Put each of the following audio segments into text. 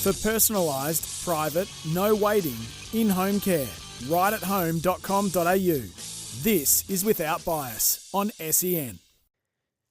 For personalised, private, no waiting, in-home care. rightathome.com.au. This is Without Bias on SEN.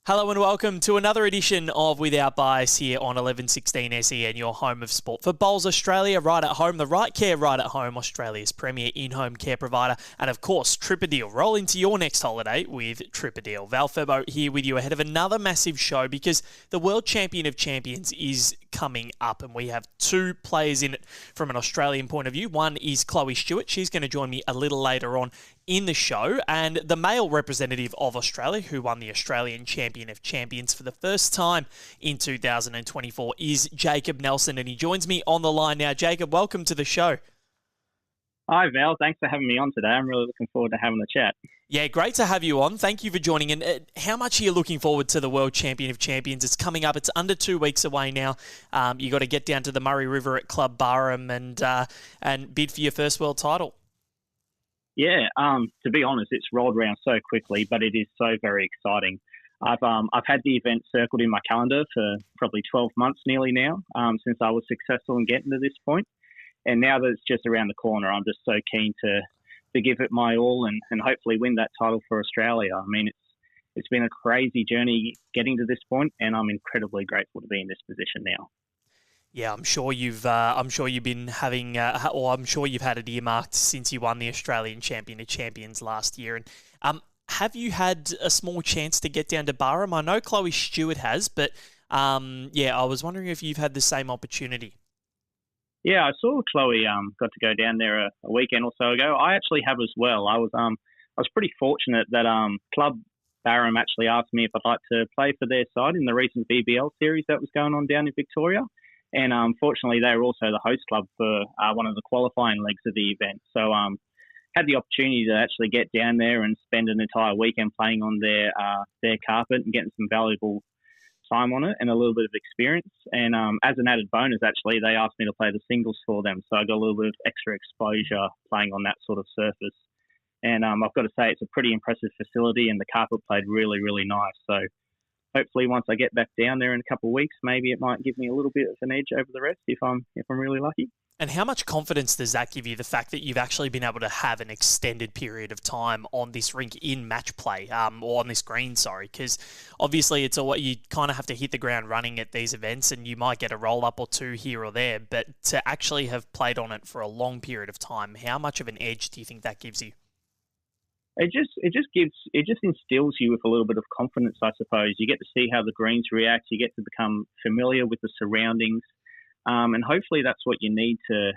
Hello and welcome to another edition of Without Bias here on 1116 SEN, your home of sport for Bowls Australia, right at home, the right care right at home, Australia's premier in-home care provider, and of course, Tripadil. Roll into your next holiday with Tripadil. Val Febbo here with you ahead of another massive show because the World Champion of Champions is coming up and we have two players in it from an Australian point of view. One is Chloe Stewart. She's going to join me a little later on in the show, and the male representative of Australia who won the Australian Champion of Champions for the first time in 2024 is Jacob Nelson, and he joins me on the line now. Jacob, welcome to the show. Hi Val, thanks for having me on today. I'm really looking forward to having the chat. Yeah, great to have you on. Thank you for joining in. How much are you looking forward to the World Champion of Champions? It's coming up. It's under 2 weeks away now. You got to get down to the Murray River at Club Barham and bid for your first world title. Yeah, to be honest, it's rolled around so quickly, but it is so very exciting. I've had the event circled in my calendar for probably 12 months nearly now, since I was successful in getting to this point. And now that it's just around the corner, I'm just so keen to give it my all and hopefully win that title for Australia. I mean, it's been a crazy journey getting to this point, and I'm incredibly grateful to be in this position now. Yeah, I'm sure you've been having, or I'm sure you've had it earmarked since you won the Australian Champion of Champions last year. And have you had a small chance to get down to Barham? I know Chloe Stewart has, but I was wondering if you've had the same opportunity. Yeah, I saw Chloe got to go down there a weekend or so ago. I actually have as well. I was pretty fortunate that Club Barham actually asked me if I'd like to play for their side in the recent BBL series that was going on down in Victoria. And fortunately, they were also the host club for one of the qualifying legs of the event. So had the opportunity to actually get down there and spend an entire weekend playing on their carpet and getting some valuable time on it and a little bit of experience. And as an added bonus, actually, they asked me to play the singles for them. So I got a little bit of extra exposure playing on that sort of surface. And I've got to say, it's a pretty impressive facility and the carpet played really, really nice. So hopefully once I get back down there in a couple of weeks, maybe it might give me a little bit of an edge over the rest if I'm really lucky. And how much confidence does that give you, the fact that you've actually been able to have an extended period of time on this rink in match play, or on this green, sorry, because obviously it's you kind of have to hit the ground running at these events and you might get a roll-up or two here or there, but to actually have played on it for a long period of time, how much of an edge do you think that gives you? It just instills you with a little bit of confidence, I suppose. You get to see how the greens react. You get to become familiar with the surroundings. And hopefully that's what you need to,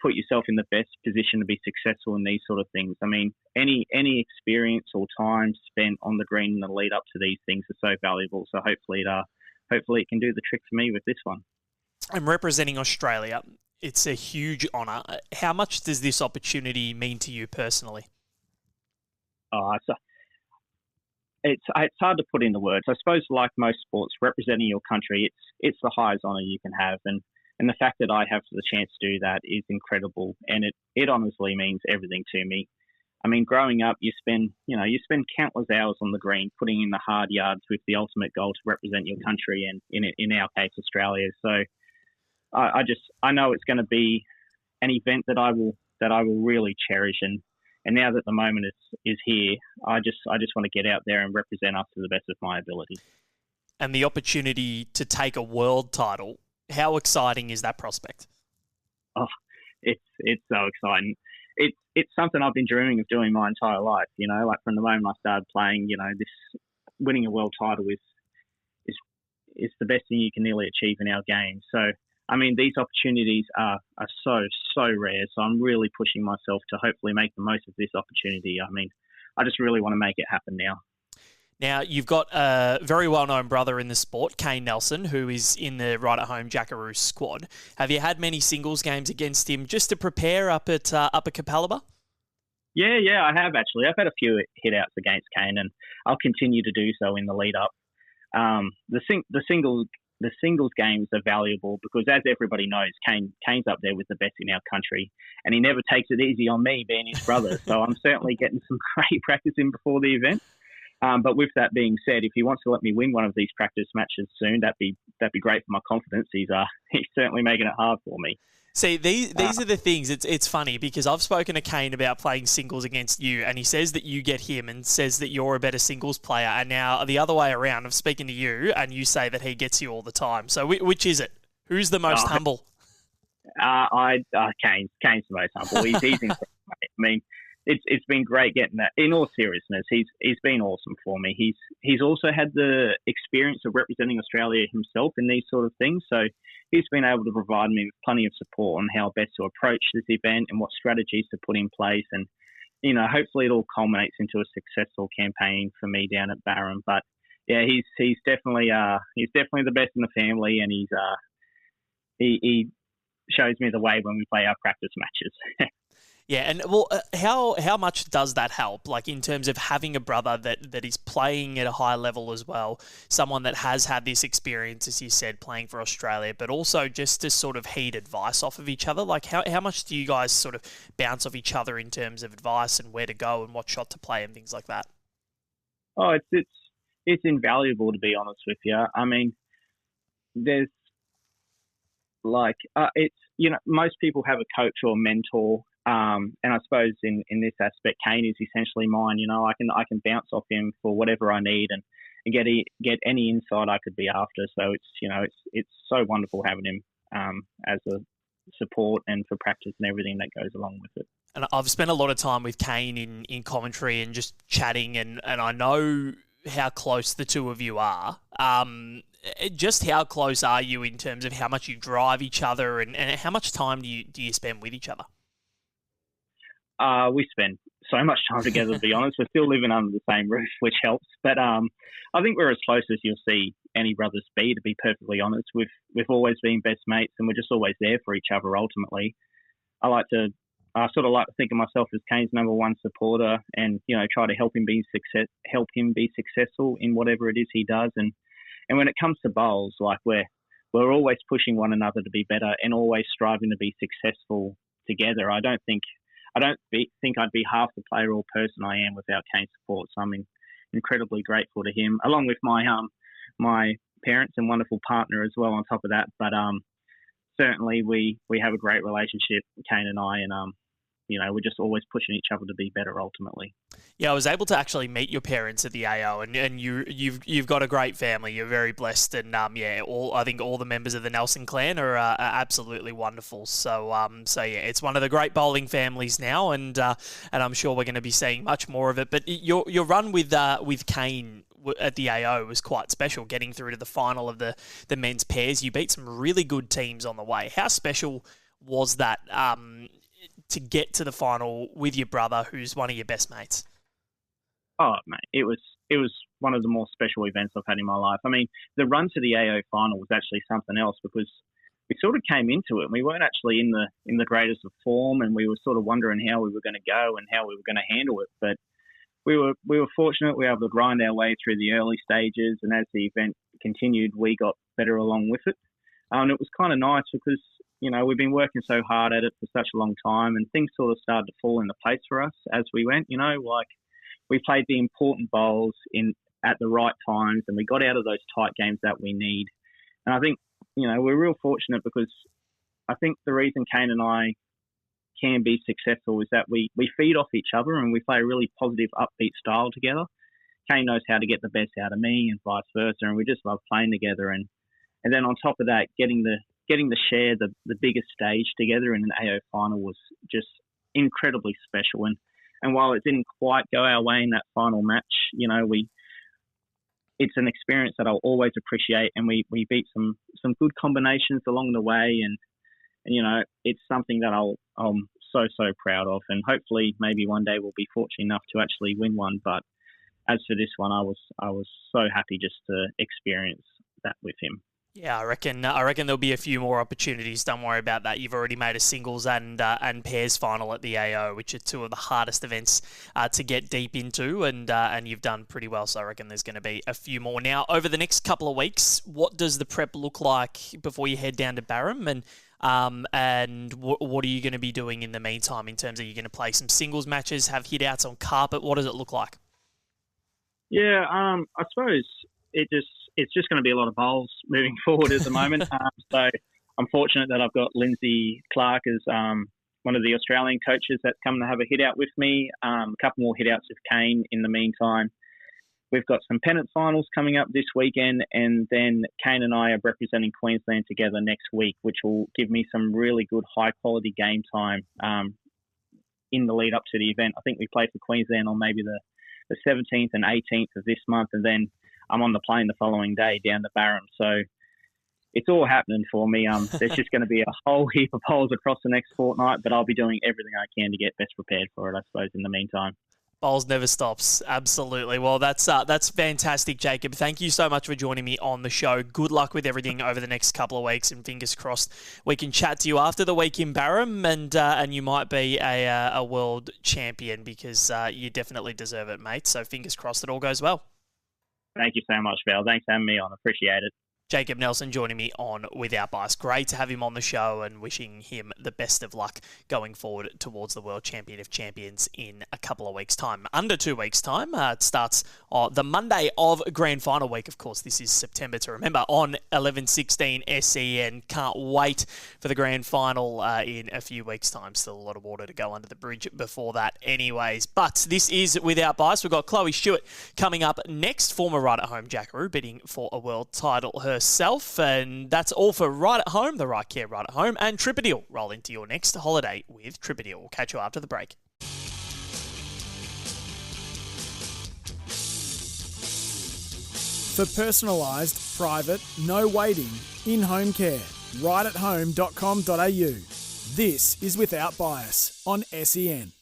put yourself in the best position to be successful in these sort of things. I mean, any experience or time spent on the green in the lead up to these things are so valuable. So hopefully it can do the trick for me with this one. I'm representing Australia. It's a huge honour. How much does this opportunity mean to you personally? It's hard to put into words. I suppose, like most sports, representing your country, it's the highest honour you can have, and the fact that I have the chance to do that is incredible, and it honestly means everything to me. I mean, growing up, you spend countless hours on the green, putting in the hard yards with the ultimate goal to represent your country, and in our case, Australia. So, I know it's going to be an event that I will really cherish. And now that the moment is here, I just want to get out there and represent us to the best of my ability. And the opportunity to take a world title, how exciting is that prospect? Oh, it's so exciting. It's something I've been dreaming of doing my entire life. Like from the moment I started playing, this winning a world title is the best thing you can nearly achieve in our game. So, I mean, these opportunities are so rare. So I'm really pushing myself to hopefully make the most of this opportunity. I mean, I just really want to make it happen now. Now, you've got a very well-known brother in the sport, Kane Nelson, who is in the Right at Home Jackaroo squad. Have you had many singles games against him just to prepare up at Capalaba? Yeah, I have actually. I've had a few hit-outs against Kane, and I'll continue to do so in the lead-up. The singles games are valuable because, as everybody knows, Kane's up there with the best in our country, and he never takes it easy on me being his brother. So I'm certainly getting some great practice in before the event. But with that being said, if he wants to let me win one of these practice matches soon, that'd be great for my confidence. He's certainly making it hard for me. See, these are the things. It's funny because I've spoken to Kane about playing singles against you, and he says that you get him and says that you're a better singles player. And now the other way around, I'm speaking to you, and you say that he gets you all the time. So which is it? Who's the most humble? Kane's the most humble. He's incredible. I mean, it's been great getting that. In all seriousness, he's been awesome for me. He's also had the experience of representing Australia himself in these sort of things, so he's been able to provide me with plenty of support on how best to approach this event and what strategies to put in place. And hopefully it all culminates into a successful campaign for me down at Barham. But yeah, he's definitely the best in the family, and he shows me the way when we play our practice matches. Yeah, and well, how much does that help? Like in terms of having a brother that is playing at a high level as well, someone that has had this experience, as you said, playing for Australia, but also just to sort of heed advice off of each other. Like how much do you guys sort of bounce off each other in terms of advice and where to go and what shot to play and things like that? Oh, it's invaluable, to be honest with you. I mean, there's most people have a coach or mentor. And I suppose in this aspect, Kane is essentially mine. I can bounce off him for whatever I need and get any insight I could be after. So it's so wonderful having him as a support and for practice and everything that goes along with it. And I've spent a lot of time with Kane in commentary and just chatting, and I know how close the two of you are. Just how close are you in terms of how much you drive each other and how much time do you spend with each other? We spend so much time together, to be honest. We're still living under the same roof, which helps. But I think we're as close as you'll see any brothers be, to be perfectly honest. We've always been best mates, and we're just always there for each other, ultimately. I sort of like to think of myself as Kane's number one supporter and, try to help him be successful in whatever it is he does. And when it comes to bowls, like we're always pushing one another to be better and always striving to be successful together. I don't think I'd be half the player or person I am without Kane's support. So I'm incredibly grateful to him, along with my parents and wonderful partner as well on top of that. But certainly we have a great relationship, Kane and I, and we're just always pushing each other to be better ultimately. Yeah, I was able to actually meet your parents at the AO, and you've got a great family. You're very blessed, and I think all the members of the Nelson clan are absolutely wonderful. So yeah, it's one of the great bowling families now, and I'm sure we're going to be seeing much more of it. But your run with Kane at the AO was quite special, getting through to the final of the men's pairs. You beat some really good teams on the way. How special was that to get to the final with your brother, who's one of your best mates? Oh, mate, it was one of the more special events I've had in my life. I mean, the run to the AO final was actually something else because we sort of came into it and we weren't actually in the greatest of form, and we were sort of wondering how we were going to go and how we were going to handle it. But we were fortunate we were able to grind our way through the early stages, and as the event continued, we got better along with it. And it was kind of nice because we've been working so hard at it for such a long time, and things sort of started to fall into place for us as we went. We played the important bowls at the right times, and we got out of those tight games that we need. And I think, we're real fortunate because I think the reason Kane and I can be successful is that we feed off each other and we play a really positive, upbeat style together. Kane knows how to get the best out of me and vice versa, and we just love playing together. And then on top of that, getting to share the biggest stage together in an AO final was just incredibly special. And while it didn't quite go our way in that final match, it's an experience that I'll always appreciate. And we beat some good combinations along the way. And it's something that I'm so proud of. And hopefully maybe one day we'll be fortunate enough to actually win one. But as for this one, I was so happy just to experience that with him. Yeah, I reckon there'll be a few more opportunities. Don't worry about that. You've already made a singles and pairs final at the AO, which are two of the hardest events to get deep into, and you've done pretty well. So I reckon there's going to be a few more. Now, over the next couple of weeks, what does the prep look like before you head down to Barham, and what are you going to be doing in the meantime in terms of you're going to play some singles matches, have hit outs on carpet? What does it look like? Yeah, I suppose it's just going to be a lot of bowls moving forward at the moment. So I'm fortunate that I've got Lindsay Clark as one of the Australian coaches that's come to have a hit out with me. A couple more hit outs with Kane in the meantime. We've got some pennant finals coming up this weekend, and then Kane and I are representing Queensland together next week, which will give me some really good high-quality game time in the lead up to the event. I think we play for Queensland on maybe the 17th and 18th of this month, and then I'm on the plane the following day down to Barham. So it's all happening for me. There's just going to be a whole heap of polls across the next fortnight, but I'll be doing everything I can to get best prepared for it, I suppose, in the meantime. Bowls never stops. Absolutely. Well, that's fantastic, Jacob. Thank you so much for joining me on the show. Good luck with everything over the next couple of weeks, and fingers crossed we can chat to you after the week in Barham, and you might be a world champion, because you definitely deserve it, mate. So fingers crossed it all goes well. Thank you so much, Val. Thanks for having me on. Appreciate it. Jacob Nelson joining me on Without Bias. Great to have him on the show, and wishing him the best of luck going forward towards the World Champion of Champions in a couple of weeks' time. Under 2 weeks' time. It starts the Monday of Grand Final week. Of course, this is September to remember on 11:16 SEN. Can't wait for the Grand Final in a few weeks' time. Still a lot of water to go under the bridge before that anyways. But this is Without Bias. We've got Chloe Stewart coming up next, former Right at Home Jackaroo, bidding for a world title herself. And that's all for Right at Home, the Right Care Right at Home, and Tripadeal. Roll into your next holiday with Tripadeal. We'll catch you after the break. For personalised, private, no waiting, in-home care, rightathome.com.au. This is Without Bias on SEN.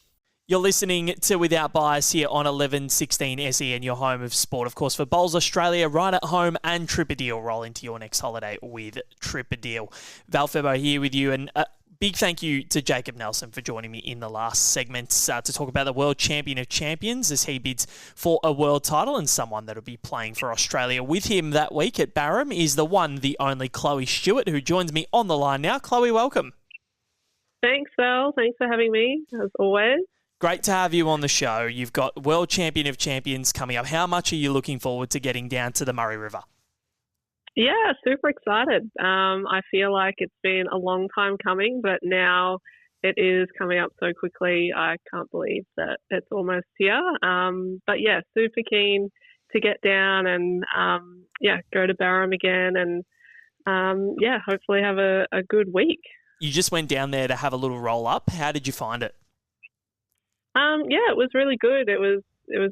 You're listening to Without Bias here on 11:16 SEN, your home of sport. Of course, for Bowls Australia, Right at Home, and Tripadeal. Roll into your next holiday with Tripadeal. Val Febbo here with you, and big thank you to Jacob Nelson for joining me in the last segment to talk about the World Champion of Champions as he bids for a world title, and someone that will be playing for Australia with him that week at Barham is the one, the only Chloe Stewart, who joins me on the line now. Chloe, welcome. Thanks, Val. Thanks for having me, as always. Great to have you on the show. You've got World Champion of Champions coming up. How much are you looking forward to getting down to the Murray River? Yeah, super excited. I feel like it's been a long time coming, but now it is coming up so quickly. I can't believe that it's almost here. But yeah, super keen to get down and go to Barham again, and hopefully have a good week. You just went down there to have a little roll up. How did you find it? It was really good. It was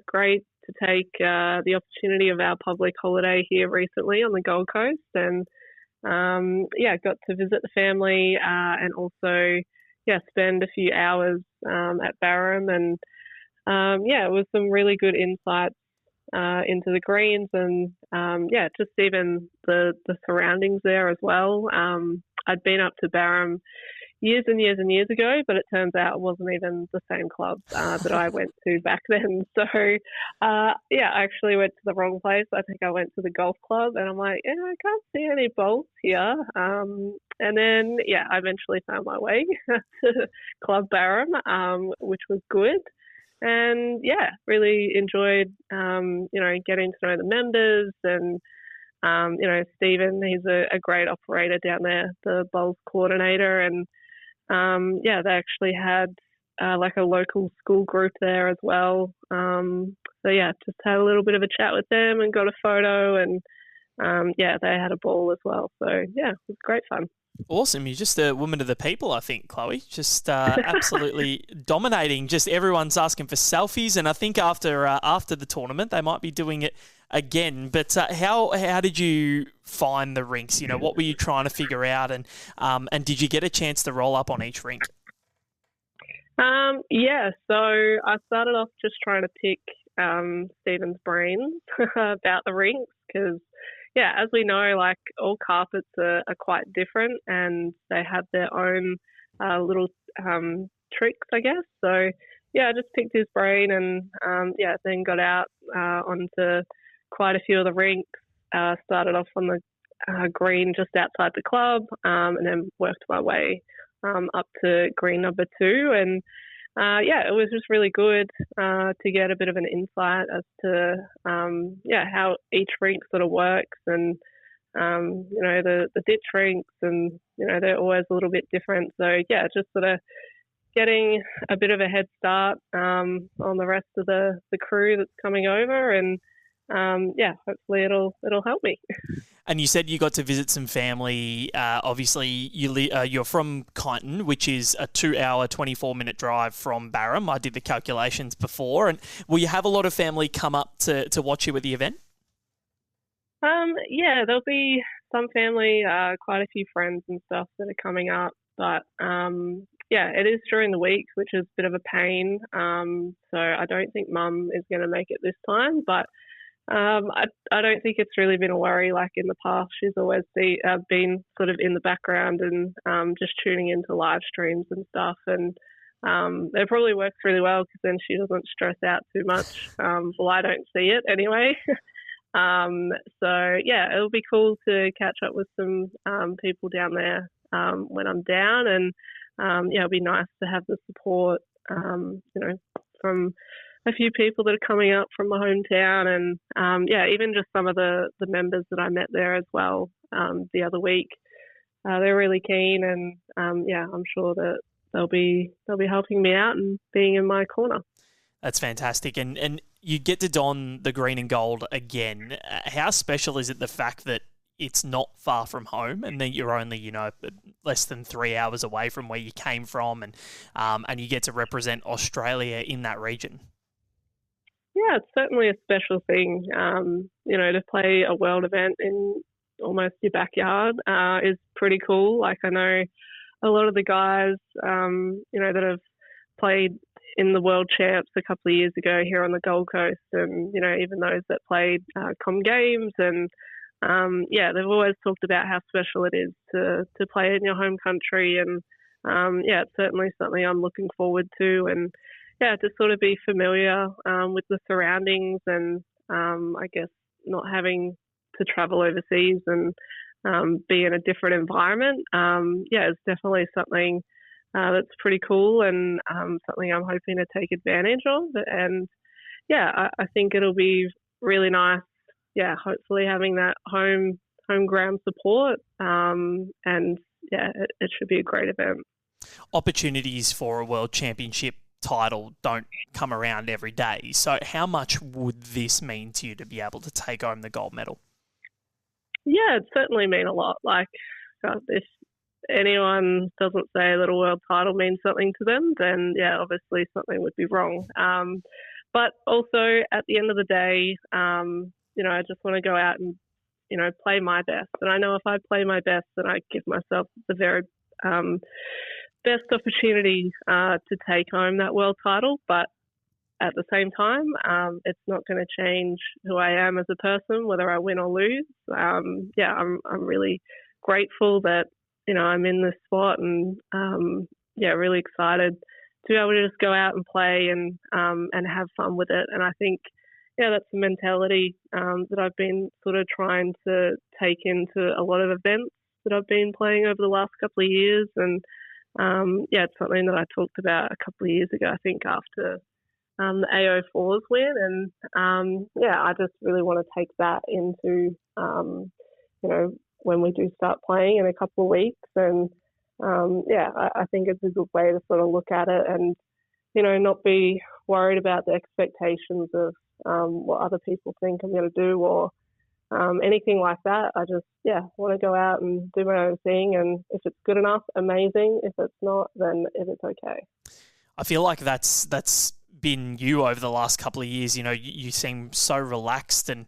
great to take the opportunity of our public holiday here recently on the Gold Coast, and got to visit the family and also spend a few hours at Barham, and it was some really good insights into the greens, and just even the surroundings there as well. I'd been up to Barham years and years and years ago, but it turns out it wasn't even the same club that I went to back then. So, I actually went to the wrong place. I think I went to the golf club, and I'm like, I can't see any balls here. And then, I eventually found my way to Club Barham, which was good. And, really enjoyed, getting to know the members, and Stephen, he's a great operator down there, the bowls coordinator, and they actually had like a local school group there as well. Just had a little bit of a chat with them and got a photo, and they had a ball as well. So it was great fun. Awesome. You're just a woman of the people, I think, Chloe. Just absolutely dominating. Just everyone's asking for selfies, and I think after the tournament they might be doing it again. But how did you find the rinks? What were you trying to figure out, and did you get a chance to roll up on each rink? So I started off just trying to pick Stephen's brains about the rinks, because as we know, like, all carpets are quite different, and they have their own little tricks, I guess. So I just picked his brain, and then got out onto quite a few of the rinks. Started off on the green just outside the club, and then worked my way up to green number 2. And yeah, it was just really good to get a bit of an insight as to how each rink sort of works, and the ditch rinks, and they're always a little bit different. So yeah, just sort of getting a bit of a head start on the rest of the crew that's coming over, and hopefully it'll help me. And you said you got to visit some family. Obviously, you're from Kyneton, which is a 2-hour, 24-minute drive from Barham. I did the calculations before. And will you have a lot of family come up to watch you at the event? Yeah, there'll be some family, quite a few friends and stuff that are coming up. But it is during the week, which is a bit of a pain. So I don't think Mum is going to make it this time, but I don't think it's really been a worry like in the past. She's always been sort of in the background and just tuning into live streams and stuff. And it probably works really well because then she doesn't stress out too much. Well, I don't see it anyway. So, yeah, it'll be cool to catch up with some people down there when I'm down. And, it'll be nice to have the support, from a few people that are coming up from my hometown, and even just some of the members that I met there as well the other week. They're really keen, and I'm sure that they'll be helping me out and being in my corner. That's fantastic, and you get to don the green and gold again. How special is it, the fact that it's not far from home and that you're only less than 3 hours away from where you came from, and you get to represent Australia in that region? Yeah, it's certainly a special thing. To play a world event in almost your backyard is pretty cool. Like, I know a lot of the guys, that have played in the World Champs a couple of years ago here on the Gold Coast, and, even those that played Com Games, and they've always talked about how special it is to play in your home country, and it's certainly something I'm looking forward to, and to sort of be familiar with the surroundings, and I guess not having to travel overseas and be in a different environment. It's definitely something that's pretty cool, and something I'm hoping to take advantage of. And I think it'll be really nice. Yeah, hopefully having that home ground support, it should be a great event. Opportunities for a World Championship title don't come around every day. So how much would this mean to you to be able to take home the gold medal? Yeah, it certainly mean a lot. Like, if anyone doesn't say that a world title means something to them, then obviously something would be wrong. But also at the end of the day, I just want to go out and, play my best. And I know if I play my best, then I give myself the very best opportunity to take home that world title. But at the same time, it's not going to change who I am as a person, whether I win or lose. I'm really grateful that, I'm in this spot, and really excited to be able to just go out and play and have fun with it. And I think, that's the mentality that I've been sort of trying to take into a lot of events that I've been playing over the last couple of years. And it's something that I talked about a couple of years ago, I think, after the AO4s win. And I just really want to take that into, when we do start playing in a couple of weeks. And I think it's a good way to sort of look at it and, not be worried about the expectations of what other people think I'm going to do or anything like that. I just, want to go out and do my own thing. And if it's good enough, amazing. If it's not, then it's okay. I feel like that's been you over the last couple of years. You seem so relaxed and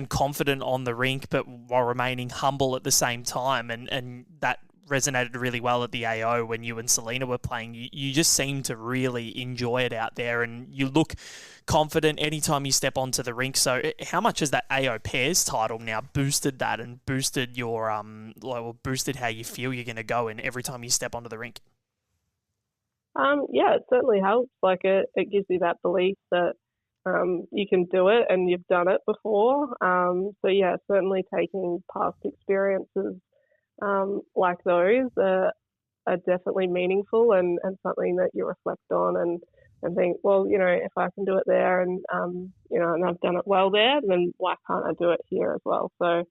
confident on the rink, but while remaining humble at the same time. And that resonated really well at the AO when you and Selena were playing. You just seem to really enjoy it out there, and you look confident anytime you step onto the rink. So how much has that AO Pairs title now boosted that and boosted your boosted how you feel you're going to go in every time you step onto the rink? It certainly helps. Like, it gives you that belief that you can do it and you've done it before. Certainly taking past experiences like those are definitely meaningful and something that you reflect on. And and think, well, if I can do it there and, and I've done it well there, then why can't I do it here as well? So,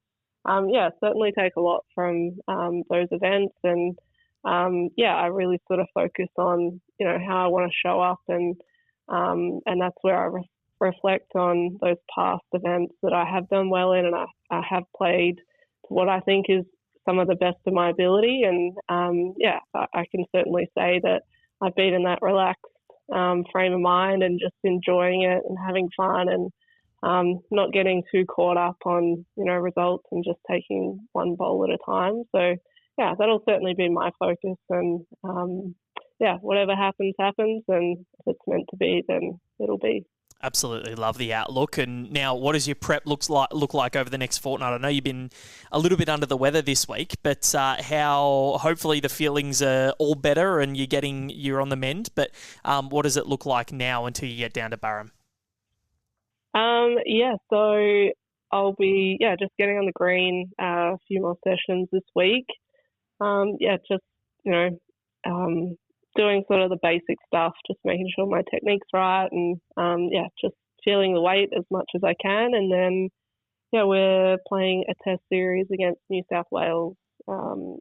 certainly take a lot from those events. And, I really sort of focus on, how I want to show up. And that's where I reflect on those past events that I have done well in, and I have played to what I think is some of the best of my ability. And, I can certainly say that I've been in that relaxed frame of mind and just enjoying it and having fun and not getting too caught up on, results and just taking one bowl at a time. So, that'll certainly be my focus. And, whatever happens, happens. And if it's meant to be, then it'll be. Absolutely love the outlook. And now, what does your prep look like over the next fortnight? I know you've been a little bit under the weather this week, but how hopefully the feelings are all better and you're on the mend. But what does it look like now until you get down to Barham? So I'll be just getting on the green a few more sessions this week. Doing sort of the basic stuff, just making sure my technique's right, and just feeling the weight as much as I can. And then we're playing a test series against New South Wales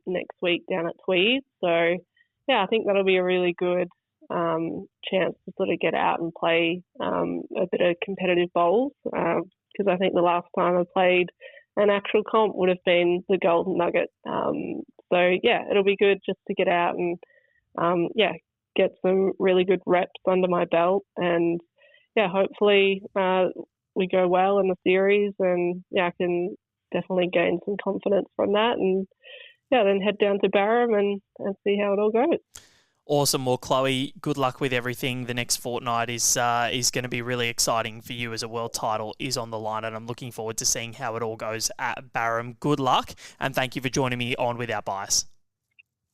next week down at Tweed. So I think that'll be a really good chance to sort of get out and play a bit of competitive bowls, because I think the last time I played an actual comp would have been the Golden Nugget. It'll be good just to get out and get some really good reps under my belt, and hopefully we go well in the series, and I can definitely gain some confidence from that, and then head down to Barham and see how it all goes. Awesome. Well, Chloe, good luck with everything. The next fortnight is going to be really exciting for you, as a world title is on the line, and I'm looking forward to seeing how it all goes at Barham. Good luck, and thank you for joining me on Without Bias.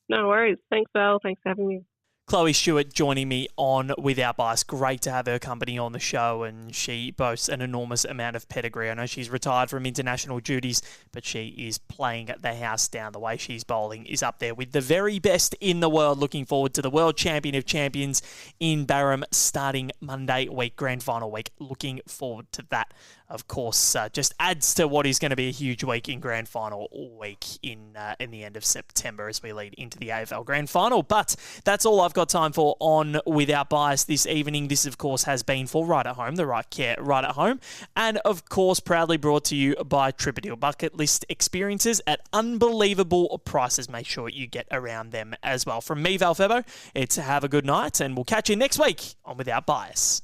No worries. Thanks, Val. Thanks for having me. Chloe Stewart joining me on Without Bias. Great to have her company on the show, and she boasts an enormous amount of pedigree. I know she's retired from international duties, but she is playing at the house down. The way she's bowling is up there with the very best in the world. Looking forward to the World Champion of Champions in Barham starting Monday week, grand final week. Looking forward to that. Of course, just adds to what is going to be a huge week in grand final week in the end of September as we lead into the AFL grand final. But that's all I've got time for on Without Bias this evening. This, of course, has been for Right at Home, the right care right at home. And, of course, proudly brought to you by Tripadil. Bucket list experiences at unbelievable prices. Make sure you get around them as well. From me, Val Febbo, it's have a good night, and we'll catch you next week on Without Bias.